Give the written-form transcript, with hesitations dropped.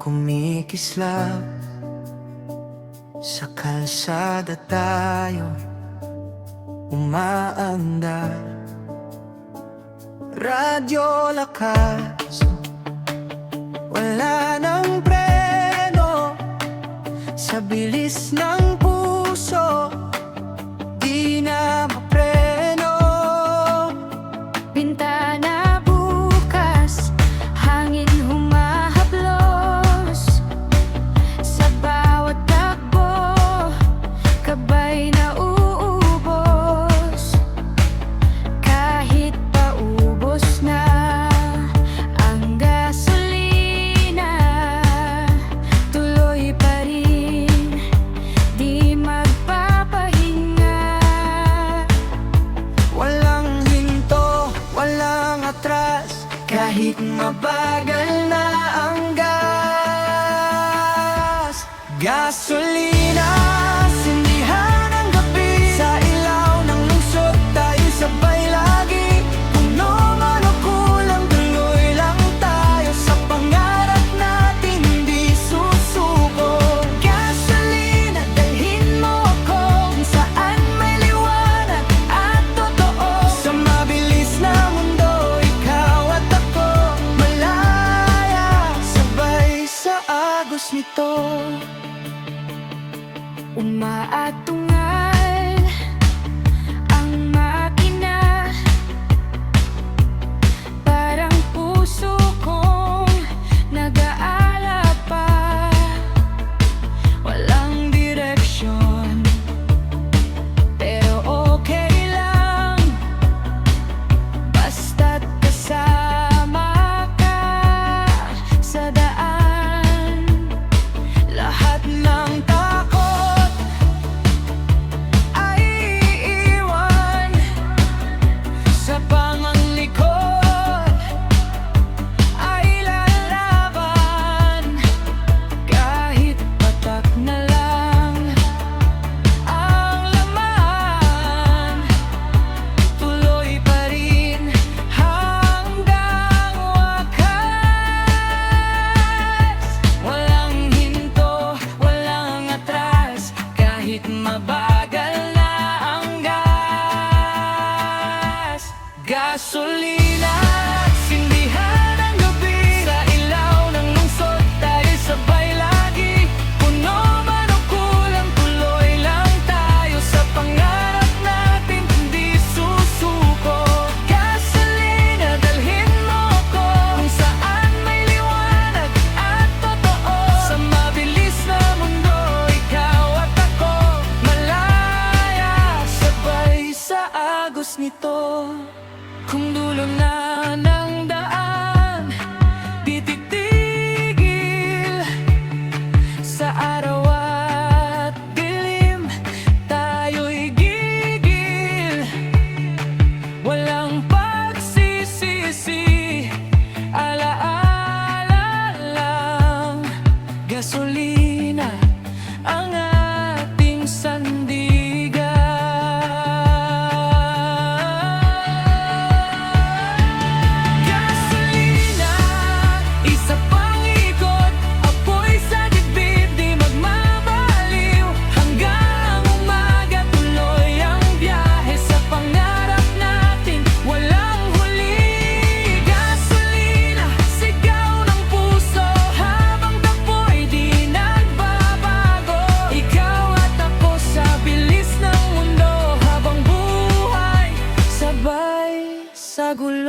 kumikislap. Sa kalsada tayo umaandar, radyo lakas, wala nang preno. Sa bilis ng puso, di na mapreno. Bintana bukas, hangin humahaplos. Sa bawat takbo, kabay na uubos. Kahit paubos na ang gasolina, tuloy pa rin, di magpapahinga. Walang hinto, walang atras, kahit mabagal na ang gas. Gasolina, sindihan ng gabi, sa ilaw ng lungsod tayo sabay lagi. Puno man o kulang, tuloy lang tayo sa pangarap natin, hindi susuko. Gasolina, dalhin mo ako kung saan may liwanag at totoo. Sa mabilis na mundo, ikaw at ako malaya, sabay sa agos nito. Umaatungal ang makina, parang puso kong nag-aalala pa. Walang direksyon, pero okay lang, basta't kasama ka sa daan. Lahat ng takot ay iiwan sa panganglikod, ay lalaban. Kahit patak na lang ang laman, tuloy pa rin hanggang wakas. Walang hinto, walang atras, kahit mabagal na ang gas. Gasolina, sindihan ng gabi, sa ilaw ng lungsod tayo sabay lagi. Puno man o kulang, tuloy lang tayo sa pangarap natin, hindi susuko. Gasolina, dalhin mo ako kung saan may liwanag at totoo. Sa mabilis na mundo, ikaw at ako malaya, sabay sa agos nito. Kung dulo na ng daan, di titigil. Sa araw at dilim, tayo'y gigil. Walang pagsisisi, alaala lang. Gasolina ang ating sandigan. Gasolina, isa pang ikot, apoy sa dibdib, di magmamaliw. Hanggang umaga, tuloy ang biyahe sa pangarap natin, walang huli. Gasolina, sigaw ng puso, habang tapoy di nagbabago. Ikaw at ako sa bilis ng mundo, habang buhay sabay sa gulo.